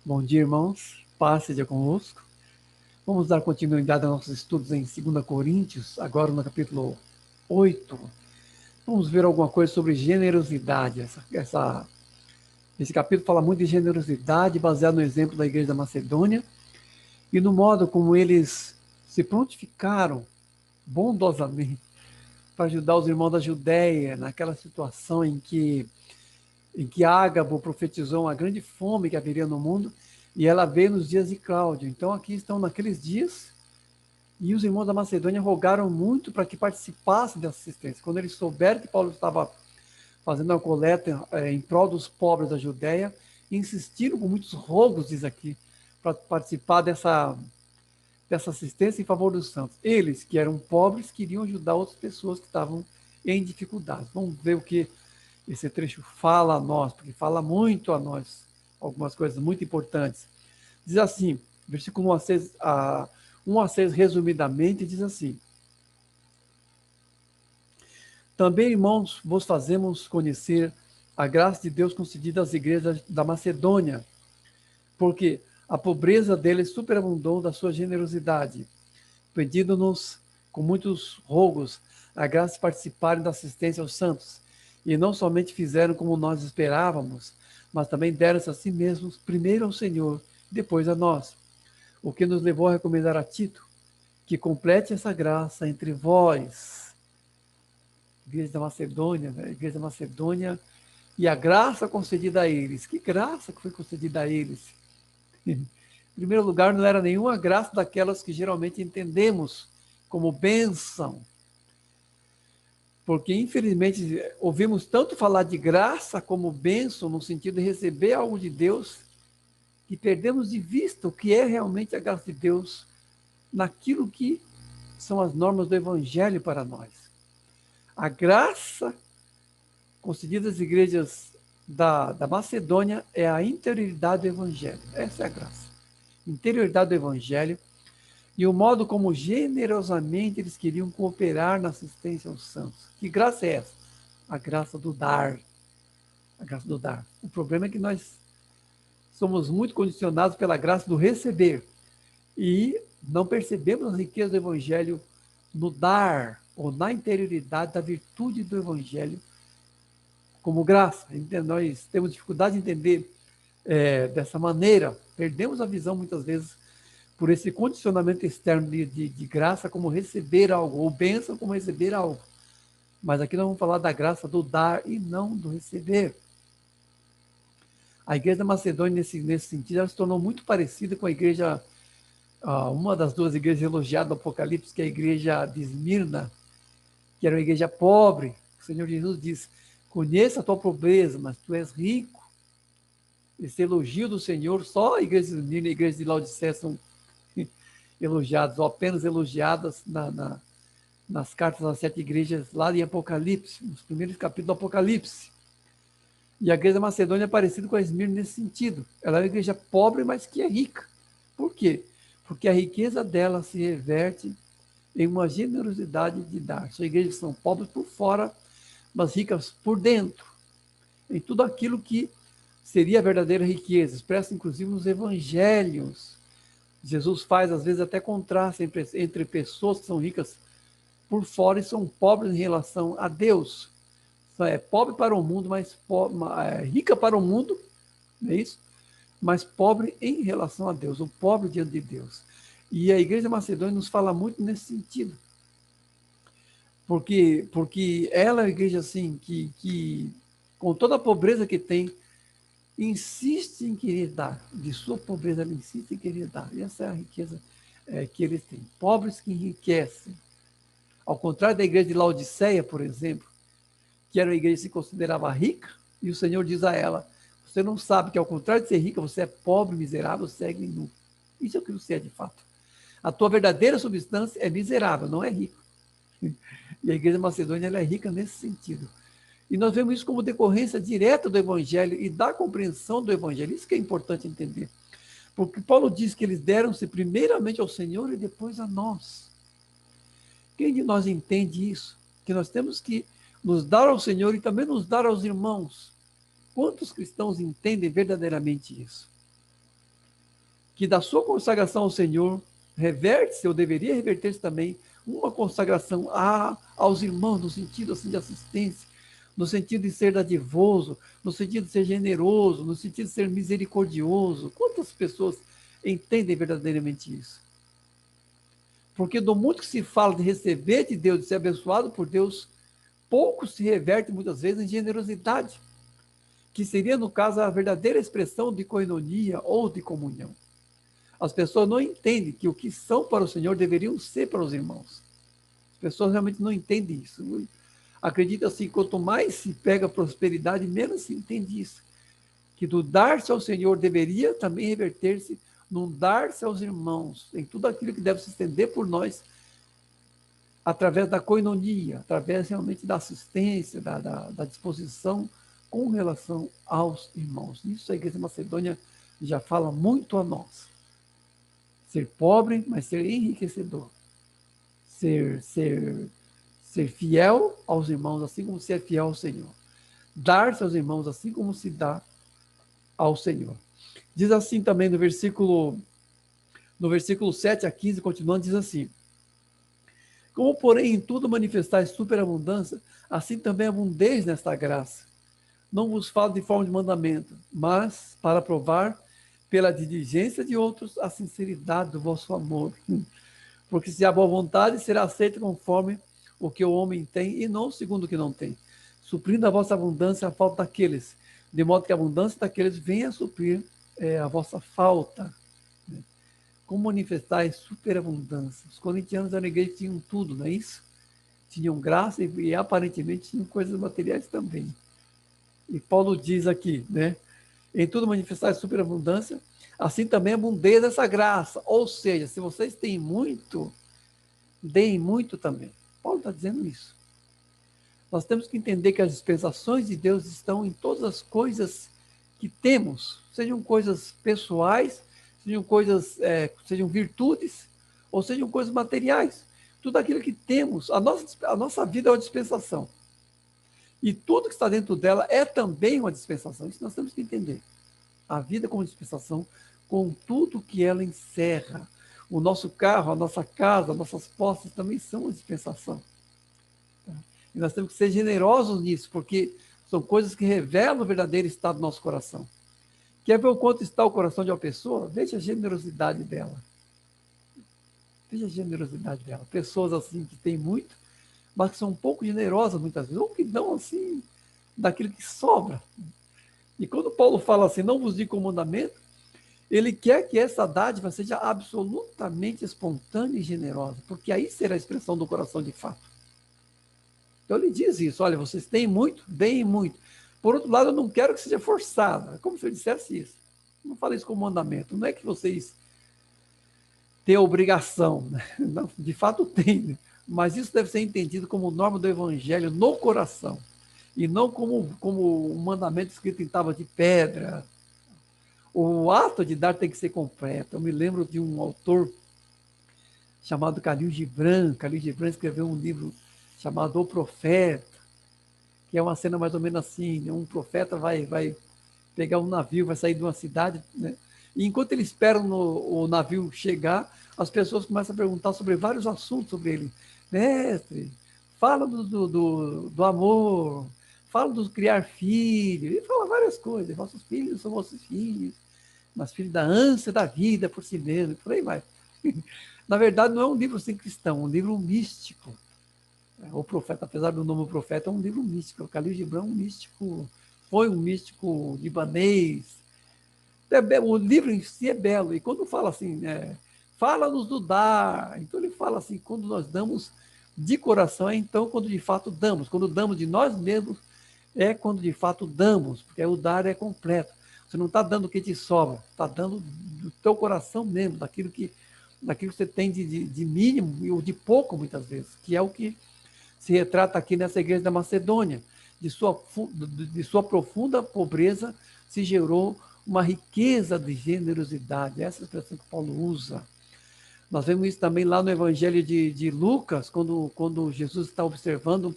Bom dia, irmãos. Paz seja convosco. Vamos dar continuidade aos nossos estudos em 2 Coríntios, agora no capítulo 8. Vamos ver alguma coisa sobre generosidade. Esse capítulo fala muito de generosidade, baseado no exemplo da igreja da Macedônia e no modo como eles se prontificaram bondosamente para ajudar os irmãos da Judéia naquela situação em que Ágabo profetizou uma grande fome que haveria no mundo, e ela veio nos dias de Cláudio. Então aqui estão naqueles dias, e os irmãos da Macedônia rogaram muito para que participassem dessa assistência. Quando eles souberam que Paulo estava fazendo a coleta em prol dos pobres da Judéia, insistiram com muitos rogos, diz aqui, para participar dessa assistência em favor dos santos. Eles, que eram pobres, queriam ajudar outras pessoas que estavam em dificuldades. Vamos ver o que esse trecho fala a nós, porque fala muito a nós, algumas coisas muito importantes. Diz assim, versículo 1 a 6 resumidamente, diz assim: Também, irmãos, vos fazemos conhecer a graça de Deus concedida às igrejas da Macedônia, porque a pobreza deles superabundou da sua generosidade, pedindo-nos com muitos rogos a graça de participarem da assistência aos santos. E não somente fizeram como nós esperávamos, mas também deram-se a si mesmos, primeiro ao Senhor, depois a nós. O que nos levou a recomendar a Tito que complete essa graça entre vós, igreja da Macedônia, né? Igreja da Macedônia, e a graça concedida a eles. Que graça que foi concedida a eles? Em primeiro lugar, não era nenhuma graça daquelas que geralmente entendemos como bênção, porque infelizmente ouvimos tanto falar de graça como bênção, no sentido de receber algo de Deus, que perdemos de vista o que é realmente a graça de Deus naquilo que são as normas do Evangelho para nós. A graça concedida às igrejas da Macedônia é a interioridade do Evangelho. Essa é a graça. Interioridade do Evangelho e o modo como generosamente eles queriam cooperar na assistência aos santos. Que graça é essa? A graça do dar. A graça do dar. O problema é que nós somos muito condicionados pela graça do receber e não percebemos as riquezas do Evangelho no dar ou na interioridade da virtude do Evangelho como graça. Nós temos dificuldade de entender dessa maneira, perdemos a visão muitas vezes por esse condicionamento externo de graça como receber algo, ou bênção como receber algo. Mas aqui nós vamos falar da graça do dar e não do receber. A igreja da Macedônia, nesse sentido, ela se tornou muito parecida com a igreja, uma das duas igrejas elogiadas do Apocalipse, que é a igreja de Esmirna, que era uma igreja pobre. O Senhor Jesus diz: conheça a tua pobreza, mas tu és rico. Esse elogio do Senhor, só a igreja de Esmirna e a igreja de Laodiceia são elogiadas, ou apenas elogiadas nas cartas das 7 igrejas lá em Apocalipse, nos primeiros capítulos do Apocalipse. E a igreja da Macedônia é parecida com a Esmirna nesse sentido. Ela é uma igreja pobre, mas que é rica. Por quê? Porque a riqueza dela se reverte em uma generosidade de dar. São igrejas que são pobres por fora, mas ricas por dentro, em tudo aquilo que seria a verdadeira riqueza. Expressa inclusive nos evangelhos. Jesus faz, às vezes, até contraste entre pessoas que são ricas por fora e são pobres em relação a Deus. É pobre para o mundo, mas rica para o mundo, não é isso? Mas pobre em relação a Deus, o pobre diante de Deus. E a igreja macedônia nos fala muito nesse sentido. Porque ela é uma igreja assim, que com toda a pobreza que tem, insiste em querer dar. De sua pobreza, ela insiste em querer dar. E essa é a riqueza que eles têm. Pobres que enriquecem. Ao contrário da igreja de Laodiceia, por exemplo, que era uma igreja que se considerava rica, e o Senhor diz a ela: você não sabe que ao contrário de ser rica, você é pobre, miserável, cego e nu. Isso é o que você é de fato. A tua verdadeira substância é miserável, não é rico. E a igreja macedônia ela é rica nesse sentido. E nós vemos isso como decorrência direta do evangelho e da compreensão do evangelho. Isso que é importante entender. Porque Paulo diz que eles deram-se primeiramente ao Senhor e depois a nós. Quem de nós entende isso? Que nós temos que nos dar ao Senhor e também nos dar aos irmãos. Quantos cristãos entendem verdadeiramente isso? que da sua consagração ao Senhor, reverte-se, ou deveria reverter-se também, uma consagração aos irmãos, no sentido assim, de assistência, no sentido de ser dadivoso, no sentido de ser generoso, no sentido de ser misericordioso. Quantas pessoas entendem verdadeiramente isso? Porque do muito que se fala de receber de Deus, de ser abençoado por Deus, pouco se reverte muitas vezes em generosidade, que seria, no caso, a verdadeira expressão de koinonia ou de comunhão. As pessoas não entendem que o que são para o Senhor deveriam ser para os irmãos. As pessoas realmente não entendem isso. Acredita assim, quanto mais se pega prosperidade, menos se entende isso. Que do dar-se ao Senhor deveria também reverter-se num dar-se aos irmãos, em tudo aquilo que deve se estender por nós, através da koinonia, através realmente da assistência, da disposição com relação aos irmãos. Isso a Igreja Macedônia já fala muito a nós. Ser pobre, mas ser enriquecedor. Ser fiel aos irmãos, assim como ser fiel ao Senhor. Dar-se aos irmãos, assim como se dá ao Senhor. Diz assim também no versículo 7 a 15, continuando, diz assim: como, porém, em tudo manifestais superabundância, assim também abundeis nesta graça. Não vos falo de forma de mandamento, mas para provar, pela diligência de outros, a sinceridade do vosso amor. Porque se há boa vontade, será aceita conforme o que o homem tem, e não segundo o que não tem, suprindo a vossa abundância a falta daqueles, de modo que a abundância daqueles venha a suprir a vossa falta. Como manifestais superabundância? Os corintianos eram igreja que tinham tudo, não é isso? Tinham graça e aparentemente tinham coisas materiais também. E Paulo diz aqui, né? Em tudo manifestais superabundância, assim também abundez essa graça. Ou seja, se vocês têm muito, deem muito também. Paulo está dizendo isso. Nós temos que entender que as dispensações de Deus estão em todas as coisas que temos, sejam coisas pessoais, sejam virtudes, ou sejam coisas materiais. Tudo aquilo que temos, a nossa vida é uma dispensação. E tudo que está dentro dela é também uma dispensação. Isso nós temos que entender. A vida como dispensação, com tudo que ela encerra. O nosso carro, a nossa casa, as nossas posses também são uma dispensação. E nós temos que ser generosos nisso, porque são coisas que revelam o verdadeiro estado do nosso coração. Quer ver o quanto está o coração de uma pessoa? Veja a generosidade dela. Veja a generosidade dela. Pessoas assim que têm muito, mas que são um pouco generosas muitas vezes, ou que dão assim, daquilo que sobra. E quando Paulo fala assim, não vos digo como mandamento, ele quer que essa dádiva seja absolutamente espontânea e generosa, porque aí será a expressão do coração de fato. Então ele diz isso, olha, vocês têm muito, deem muito. Por outro lado, eu não quero que seja forçada, como se eu dissesse isso. Não falo isso como mandamento, não é que vocês têm obrigação, né? Não, de fato tem, né? Mas isso deve ser entendido como norma do evangelho no coração, e não como um mandamento escrito em tábua de pedra. O ato de dar tem que ser completo. Eu me lembro de um autor chamado Khalil Gibran. Khalil Gibran escreveu um livro chamado O Profeta, que é uma cena mais ou menos assim, né? Um profeta vai pegar um navio, vai sair de uma cidade, né? E enquanto ele espera o navio chegar, as pessoas começam a perguntar sobre vários assuntos sobre ele. Mestre, fala do amor, fala do criar filhos, ele fala várias coisas. Vossos filhos são vossos filhos, mas filhos da ânsia da vida por si mesmo, por aí vai. Na verdade, não é um livro sem cristão, é um livro místico. O Profeta, apesar do nome Profeta, é um livro místico. O Khalil Gibran é um místico, foi um místico libanês. O livro em si é belo. E quando fala assim, fala-nos do dar. Então ele fala assim, quando nós damos de coração, é então quando de fato damos. Quando damos de nós mesmos, é quando de fato damos, porque o dar é completo. Você não está dando o que te sobra, está dando do teu coração mesmo, daquilo que você tem de mínimo ou de pouco, muitas vezes, que é o que se retrata aqui nessa igreja da Macedônia. De sua profunda pobreza se gerou uma riqueza de generosidade. Essa é a expressão que Paulo usa. Nós vemos isso também lá no Evangelho de Lucas, quando Jesus está observando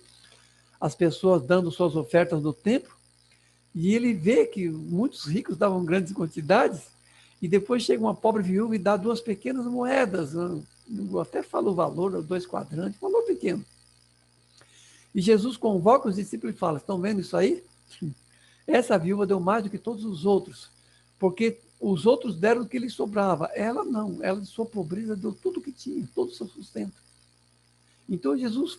as pessoas dando suas ofertas no templo, e ele vê que muitos ricos davam grandes quantidades, E depois chega uma pobre viúva e dá 2 pequenas moedas. Eu até falo o valor, 2 quadrantes, valor pequeno. E Jesus convoca os discípulos e fala: estão vendo isso aí? Essa viúva deu mais do que todos os outros, porque os outros deram o que lhe sobrava. Ela não, ela de sua pobreza deu tudo o que tinha, todo o seu sustento. Então Jesus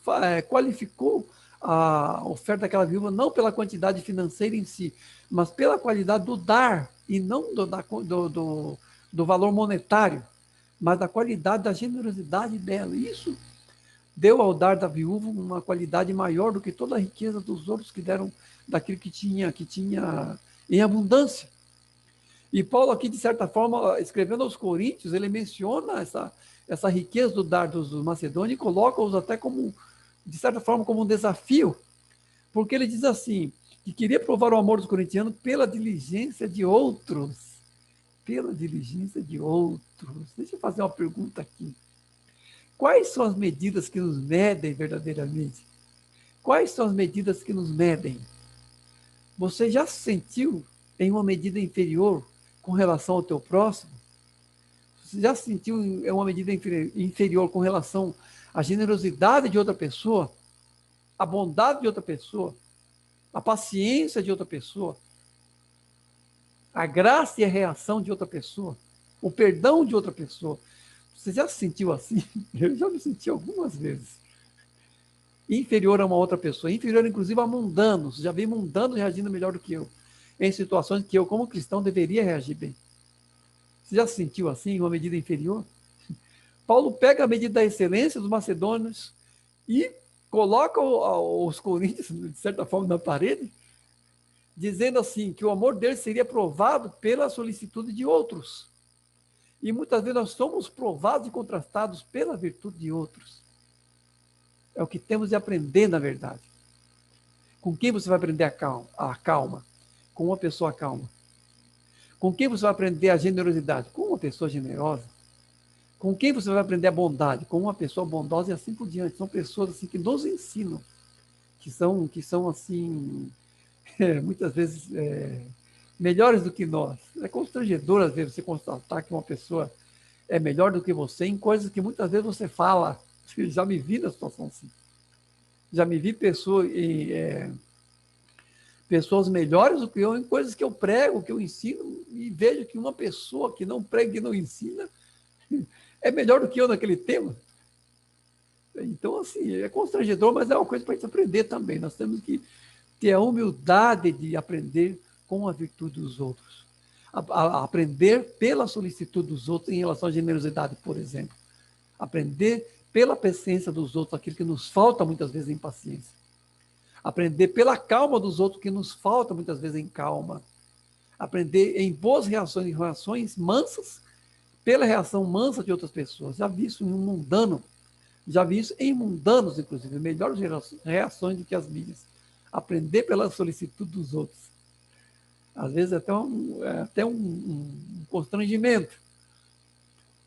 qualificou a oferta daquela viúva não pela quantidade financeira em si, mas pela qualidade do dar, e não do valor monetário, mas da qualidade da generosidade dela. Isso deu ao dar da viúva uma qualidade maior do que toda a riqueza dos outros que deram daquilo que tinha em abundância. E Paulo aqui, de certa forma, escrevendo aos Coríntios, ele menciona essa riqueza do dar dos macedônios e coloca-os até como, de certa forma, como um desafio, porque ele diz assim, que queria provar o amor dos corintianos pela diligência de outros. Pela diligência de outros. Deixa eu fazer uma pergunta aqui. Quais são as medidas que nos medem verdadeiramente? Quais são as medidas que nos medem? Você já se sentiu em uma medida inferior com relação ao teu próximo? Você já se sentiu em uma medida inferior com relação à generosidade de outra pessoa, à bondade de outra pessoa, à paciência de outra pessoa, à graça e a reação de outra pessoa, o perdão de outra pessoa? Você já se sentiu assim? Eu já me senti algumas vezes. Inferior a uma outra pessoa, inferior inclusive a mundanos. Já vi mundanos reagindo melhor do que eu, em situações que eu, como cristão, deveria reagir bem. Você já se sentiu assim, em uma medida inferior? Paulo pega a medida da excelência dos macedônios e coloca os coríntios, de certa forma, na parede, dizendo assim, que o amor deles seria provado pela solicitude de outros. E muitas vezes nós somos provados e contrastados pela virtude de outros. É o que temos de aprender, na verdade. Com quem você vai aprender a calma? Com uma pessoa calma. Com quem você vai aprender a generosidade? Com uma pessoa generosa. Com quem você vai aprender a bondade? Com uma pessoa bondosa e assim por diante. São pessoas assim que nos ensinam, que são assim, muitas vezes melhores do que nós. É constrangedor, às vezes, você constatar que uma pessoa é melhor do que você em coisas que muitas vezes você fala. Já me vi na situação assim. Já me vi pessoas melhores do que eu em coisas que eu prego, que eu ensino, e vejo que uma pessoa que não prega e não ensina é melhor do que eu naquele tema. Então, assim, é constrangedor, mas é uma coisa para a gente aprender também. Nós temos que ter a humildade de aprender com a virtude dos outros. Aprender pela solicitude dos outros em relação à generosidade, por exemplo. Aprender pela paciência dos outros, aquilo que nos falta muitas vezes em paciência. Aprender pela calma dos outros, que nos falta muitas vezes em calma. Aprender em boas reações mansas, pela reação mansa de outras pessoas. Já vi isso em um mundano, já vi isso em mundanos, inclusive, melhores reações do que as minhas. Aprender pela solicitude dos outros. Às vezes até um constrangimento.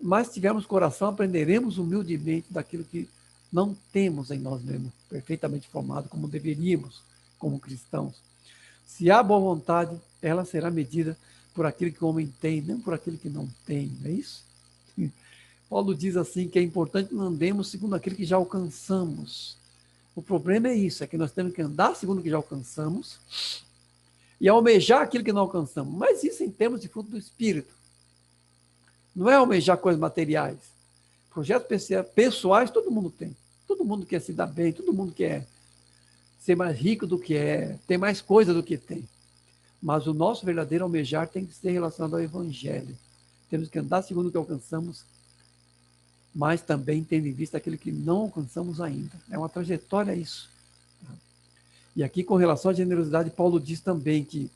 Mas se tivermos coração, aprenderemos humildemente daquilo que não temos em nós mesmos, perfeitamente formado, como deveríamos, como cristãos. Se há boa vontade, ela será medida por aquilo que o homem tem, não por aquilo que não tem, não é isso? Paulo diz assim que é importante que não andemos segundo aquilo que já alcançamos. O problema é isso, é que nós temos que andar segundo o que já alcançamos e almejar aquilo que não alcançamos. Mas isso em termos de fruto do Espírito. Não é almejar coisas materiais. Projetos pessoais todo mundo tem. Todo mundo quer se dar bem, todo mundo quer ser mais rico do que é, ter mais coisa do que tem. Mas o nosso verdadeiro almejar tem que ser relacionado ao Evangelho. Temos que andar segundo o que alcançamos, mas também tendo em vista aquilo que não alcançamos ainda. É uma trajetória isso. E aqui, com relação à generosidade, Paulo diz também que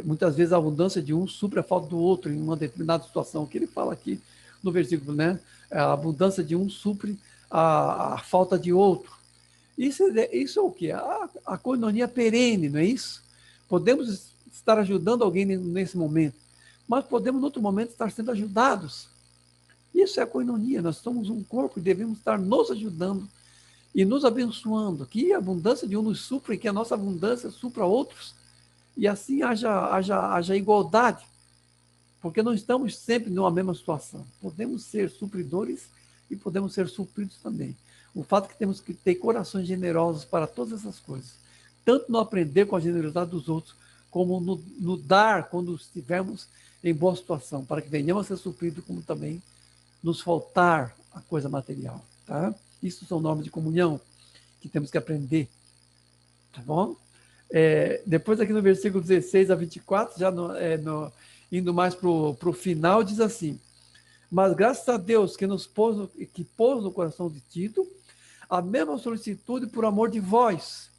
muitas vezes a abundância de um supre a falta do outro em uma determinada situação. O que ele fala aqui no versículo, né? A abundância de um supre a falta de outro. Isso é o quê? A koinonia perene, não é isso? Podemos estar ajudando alguém nesse momento, mas podemos, em outro momento, estar sendo ajudados. Isso é a koinonia. Nós somos um corpo e devemos estar nos ajudando e nos abençoando. Que a abundância de um nos supra e que a nossa abundância supra outros. E assim haja igualdade. Porque não estamos sempre numa mesma situação. Podemos ser supridores e podemos ser supridos também. O fato é que temos que ter corações generosos para todas essas coisas. Tanto no aprender com a generosidade dos outros, como no dar quando estivermos em boa situação, para que venhamos a ser supridos, como também nos faltar a coisa material. Tá? Isso são normas de comunhão que temos que aprender. Tá bom? Depois aqui no versículo 16 a 24, já indo mais para o final, diz assim: mas graças a Deus que pôs no coração de Tito a mesma solicitude por amor de vós.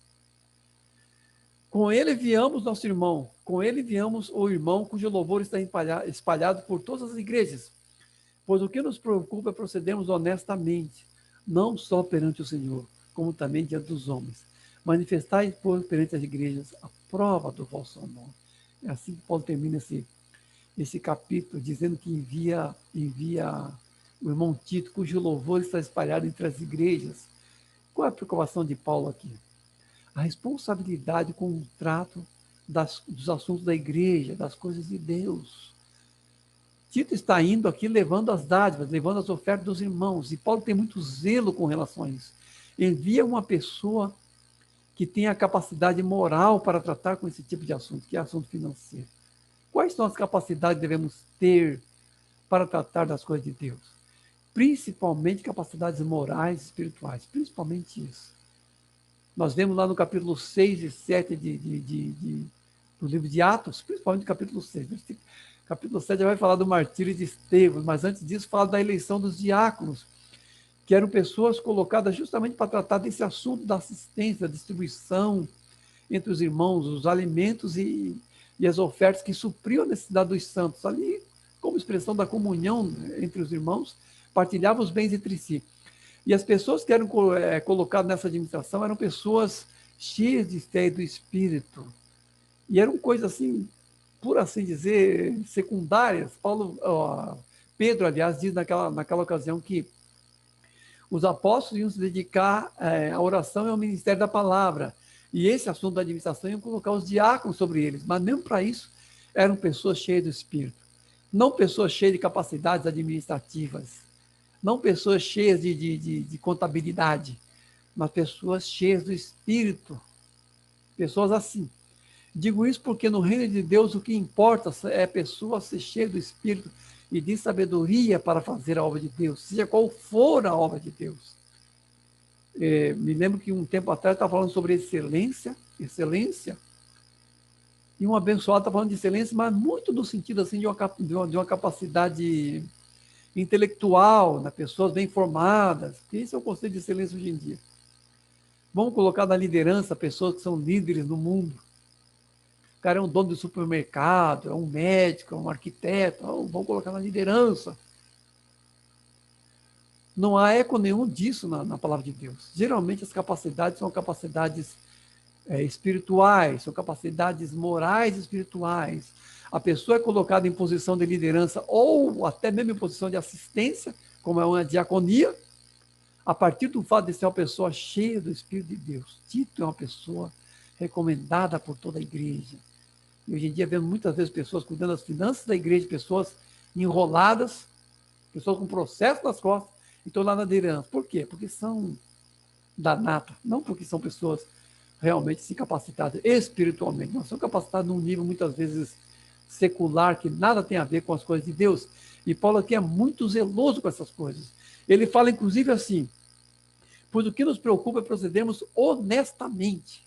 Com ele enviamos nosso irmão, com ele enviamos o irmão cujo louvor está espalhado por todas as igrejas. Pois o que nos preocupa é procedermos honestamente, não só perante o Senhor, como também diante dos homens. Manifestai, pois, perante as igrejas a prova do vosso amor. É assim que Paulo termina esse capítulo, dizendo que envia o irmão Tito, cujo louvor está espalhado entre as igrejas. Qual é a preocupação de Paulo aqui? A responsabilidade com o trato dos assuntos da igreja, das coisas de Deus. Tito está indo aqui levando as dádivas, levando as ofertas dos irmãos, e Paulo tem muito zelo com relação a isso. Envia uma pessoa que tenha a capacidade moral para tratar com esse tipo de assunto, que é assunto financeiro. Quais são as capacidades que devemos ter para tratar das coisas de Deus? Principalmente capacidades morais e espirituais, principalmente isso. Nós vemos lá no capítulo 6 e 7 do livro de Atos, principalmente no capítulo 6. Capítulo 7 já vai falar do martírio de Estevão, mas antes disso fala da eleição dos diáconos, que eram pessoas colocadas justamente para tratar desse assunto da assistência, da distribuição entre os irmãos, os alimentos e as ofertas que supriam a necessidade dos santos. Ali, como expressão da comunhão entre os irmãos, partilhavam os bens entre si. E as pessoas que eram colocadas nessa administração eram pessoas cheias de fé e do Espírito. E eram coisas assim, por assim dizer, secundárias. Pedro, aliás, diz naquela ocasião que os apóstolos iam se dedicar à oração e ao ministério da palavra. E esse assunto da administração iam colocar os diáconos sobre eles. Mas mesmo para isso, eram pessoas cheias do Espírito. Não pessoas cheias de capacidades administrativas. Não pessoas cheias de contabilidade, mas pessoas cheias do Espírito. Pessoas assim. Digo isso porque no reino de Deus o que importa é a pessoa ser cheia do Espírito e de sabedoria para fazer a obra de Deus, seja qual for a obra de Deus. Me lembro que um tempo atrás estava falando sobre excelência, e um abençoado está falando de excelência, mas muito no sentido assim, de uma capacidade intelectual, né? Pessoas bem formadas. Esse é o conceito de excelência hoje em dia. Vamos colocar na liderança pessoas que são líderes no mundo. O cara é um dono de supermercado, é um médico, é um arquiteto. Vamos colocar na liderança. Não há eco nenhum disso na palavra de Deus. Geralmente as capacidades são capacidades espirituais, são capacidades morais e espirituais. A pessoa é colocada em posição de liderança ou até mesmo em posição de assistência, como é uma diaconia, a partir do fato de ser uma pessoa cheia do Espírito de Deus. Tito é uma pessoa recomendada por toda a igreja. E hoje em dia vemos muitas vezes pessoas cuidando das finanças da igreja, pessoas enroladas, pessoas com processo nas costas, e estão lá na liderança. Por quê? Porque são da nata, não porque são pessoas realmente se capacitadas espiritualmente, não são capacitadas num nível muitas vezes secular, que nada tem a ver com as coisas de Deus. E Paulo aqui é muito zeloso com essas coisas. Ele fala, inclusive, assim: pois o que nos preocupa é procedermos honestamente.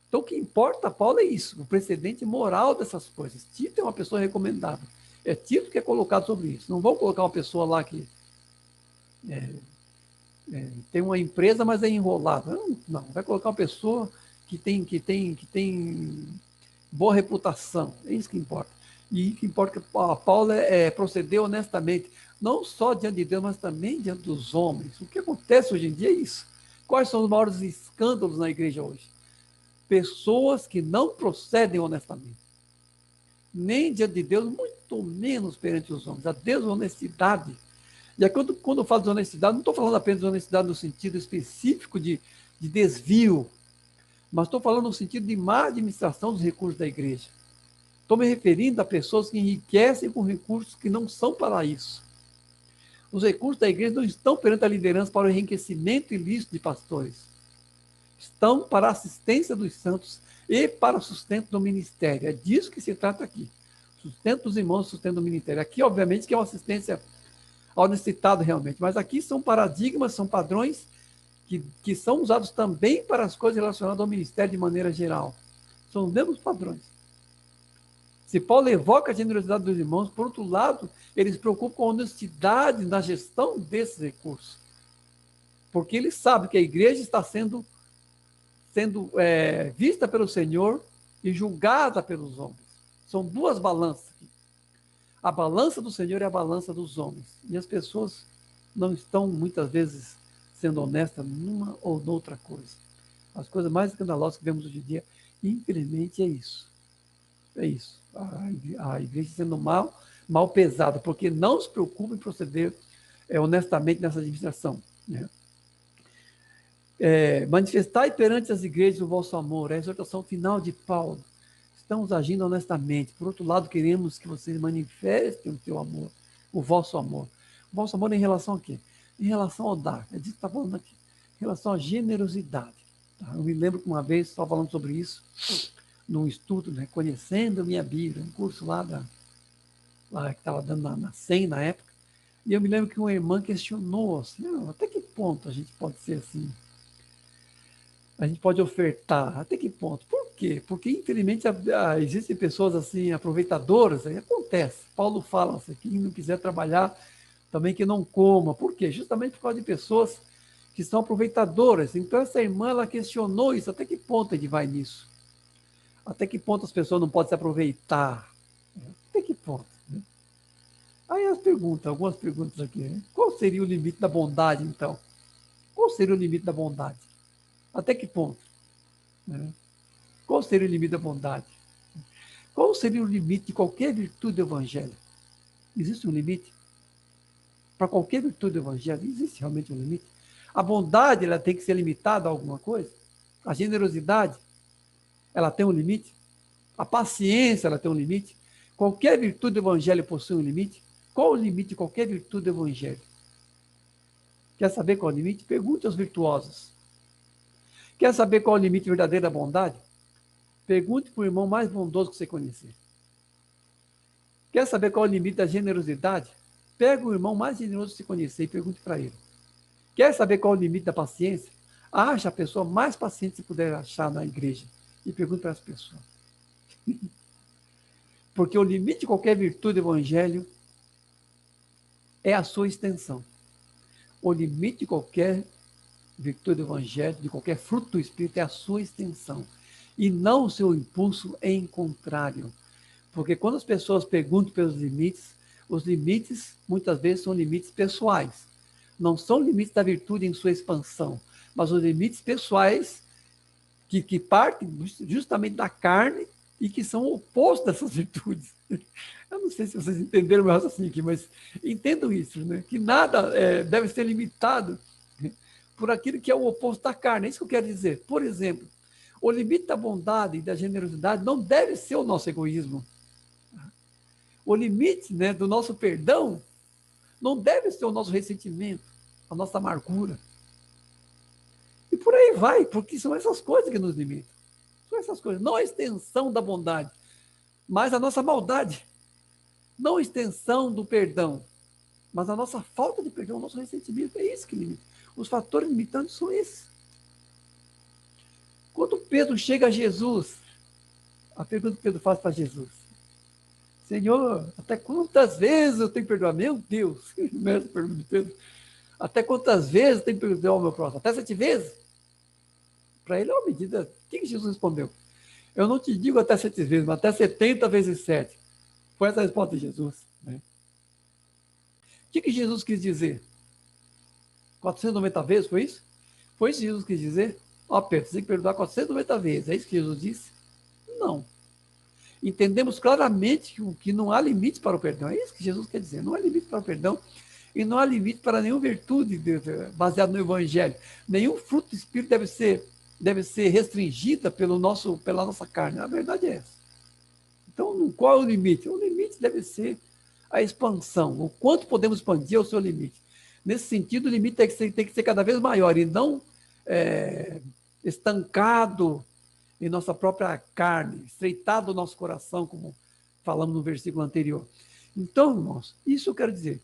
Então, o que importa, Paulo, é isso, o precedente moral dessas coisas. Tito é uma pessoa recomendável. É Tito que é colocado sobre isso. Não vão colocar uma pessoa lá que tem uma empresa, mas é enrolada. Não, vai colocar uma pessoa que tem boa reputação, é isso que importa. E o que importa é que Paulo proceder honestamente, não só diante de Deus, mas também diante dos homens. O que acontece hoje em dia é isso. Quais são os maiores escândalos na igreja hoje? Pessoas que não procedem honestamente. Nem diante de Deus, muito menos perante os homens. A desonestidade. E aí, quando eu falo de honestidade, não estou falando apenas de honestidade no sentido específico de desvio, mas estou falando no sentido de má administração dos recursos da igreja. Estou me referindo a pessoas que enriquecem com recursos que não são para isso. Os recursos da igreja não estão perante a liderança para o enriquecimento ilícito de pastores. Estão para a assistência dos santos e para o sustento do ministério. É disso que se trata aqui. Sustento dos irmãos, sustento do ministério. Aqui, obviamente, que é uma assistência ao necessitado realmente, mas aqui são paradigmas, são padrões que são usados também para as coisas relacionadas ao ministério de maneira geral. São os mesmos padrões. Se Paulo evoca a generosidade dos irmãos, por outro lado, ele se preocupa com a honestidade na gestão desses recursos. Porque ele sabe que a igreja está sendo vista pelo Senhor e julgada pelos homens. São duas balanças aqui. A balança do Senhor e a balança dos homens. E as pessoas não estão, muitas vezes, sendo honestas numa ou noutra coisa. As coisas mais escandalosas que vemos hoje em dia, infelizmente, é isso. É isso. A igreja sendo mal pesada, porque não se preocupa em proceder honestamente nessa administração. Né? Manifestai perante as igrejas o vosso amor, é a exortação final de Paulo. Estamos agindo honestamente. Por outro lado, queremos que vocês manifestem o teu amor, o vosso amor. O vosso amor em relação a quê? Em relação ao dar. É disso que está falando aqui. Em relação à generosidade. Tá? Eu me lembro que uma vez estava falando sobre isso num estudo, né, Conhecendo a Minha Bíblia, um curso lá que estava dando na SEM na época. E eu me lembro que uma irmã questionou assim, até que ponto a gente pode ser assim? A gente pode ofertar, até que ponto? Por quê? Porque, infelizmente, existem pessoas assim, aproveitadoras, aí acontece. Paulo fala assim, quem não quiser trabalhar, também que não coma. Por quê? Justamente por causa de pessoas que são aproveitadoras. Então, essa irmã, ela questionou isso, até que ponto ele vai nisso? Até que ponto as pessoas não podem se aproveitar? Até que ponto? Né? Aí algumas perguntas aqui. Né? Qual seria o limite da bondade, então? Qual seria o limite da bondade? Até que ponto? Né? Qual seria o limite da bondade? Qual seria o limite de qualquer virtude do evangelho? Existe um limite? Para qualquer virtude do evangelho, existe realmente um limite? A bondade, ela tem que ser limitada a alguma coisa? A generosidade, ela tem um limite? A paciência, ela tem um limite? Qualquer virtude do evangelho possui um limite? Qual o limite de qualquer virtude do evangelho? Quer saber qual é o limite? Pergunte aos virtuosos. Quer saber qual é o limite verdadeiro da bondade? Pergunte para o irmão mais bondoso que você conhecer. Quer saber qual é o limite da generosidade? Pega o irmão mais generoso que você conhecer e pergunte para ele. Quer saber qual é o limite da paciência? Acha a pessoa mais paciente que você puder achar na igreja e pergunte para essa pessoa. Porque o limite de qualquer virtude do evangelho é a sua extensão. O limite de qualquer virtude do evangelho, de qualquer fruto do Espírito, é a sua extensão. E não o seu impulso em contrário. Porque quando as pessoas perguntam pelos limites, os limites muitas vezes são limites pessoais. Não são limites da virtude em sua expansão, mas os limites pessoais que partem justamente da carne e que são opostos dessas virtudes. Eu não sei se vocês entenderam o meu raciocínio aqui, mas entendam isso, né? Que nada deve ser limitado por aquilo que é o oposto da carne. É isso que eu quero dizer. Por exemplo, o limite da bondade e da generosidade não deve ser o nosso egoísmo. O limite, né, do nosso perdão não deve ser o nosso ressentimento, a nossa amargura. E por aí vai, porque são essas coisas que nos limitam. São essas coisas. Não a extensão da bondade, mas a nossa maldade. Não a extensão do perdão, mas a nossa falta de perdão, o nosso ressentimento. É isso que limita. Os fatores limitantes são esses. Quando Pedro chega a Jesus, a pergunta que Pedro faz para Jesus: Senhor, até quantas vezes eu tenho que perdoar? Meu Deus, essa pergunta de Pedro. Até quantas vezes eu tenho que perdoar o meu próximo? Até 7 vezes? Para ele é uma medida. O que Jesus respondeu? Eu não te digo até 7 vezes, mas até 70 vezes 7. Foi essa a resposta de Jesus. Né? O que Jesus quis dizer? 490 vezes, foi isso? Foi isso que Jesus quis dizer? Pedro, você tem que perdoar 490 vezes. É isso que Jesus disse? Não. Entendemos claramente que não há limite para o perdão. É isso que Jesus quer dizer. Não há limite para o perdão e não há limite para nenhuma virtude baseada no Evangelho. Nenhum fruto do Espírito deve ser restringida pela nossa carne. A verdade é essa. Então, qual é o limite? O limite deve ser a expansão. O quanto podemos expandir é o seu limite. Nesse sentido, o limite tem que ser cada vez maior e não estancado em nossa própria carne, estreitado o nosso coração, como falamos no versículo anterior. Então, irmãos, isso eu quero dizer.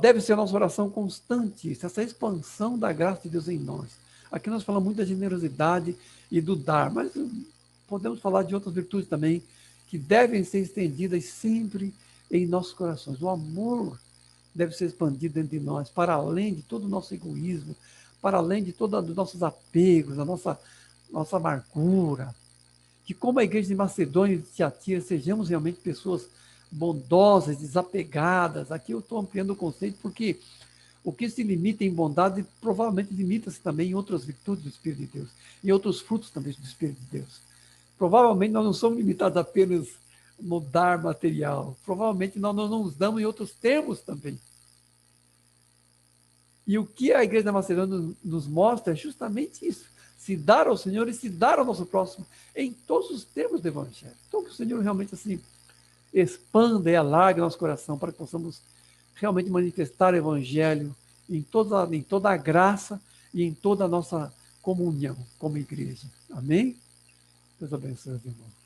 Deve ser a nossa oração constante, essa expansão da graça de Deus em nós. Aqui nós falamos muito da generosidade e do dar, mas podemos falar de outras virtudes também que devem ser estendidas sempre em nossos corações. O amor deve ser expandido dentro de nós, para além de todo o nosso egoísmo, para além de todos os nossos apegos, a nossa amargura. Que como a igreja de Macedônia e de Tiatira, sejamos realmente pessoas bondosas, desapegadas. Aqui eu estou ampliando o conceito porque o que se limita em bondade provavelmente limita-se também em outras virtudes do Espírito de Deus, em outros frutos também do Espírito de Deus. Provavelmente nós não somos limitados apenas no dar material, provavelmente nós não nos damos em outros termos também. E o que a igreja da Macedônia nos mostra é justamente isso, se dar ao Senhor e se dar ao nosso próximo em todos os termos do Evangelho. Então que o Senhor realmente assim expanda e alargue nosso coração para que possamos realmente manifestar o Evangelho em toda a graça e em toda a nossa comunhão como igreja. Amém? Deus abençoe, irmão.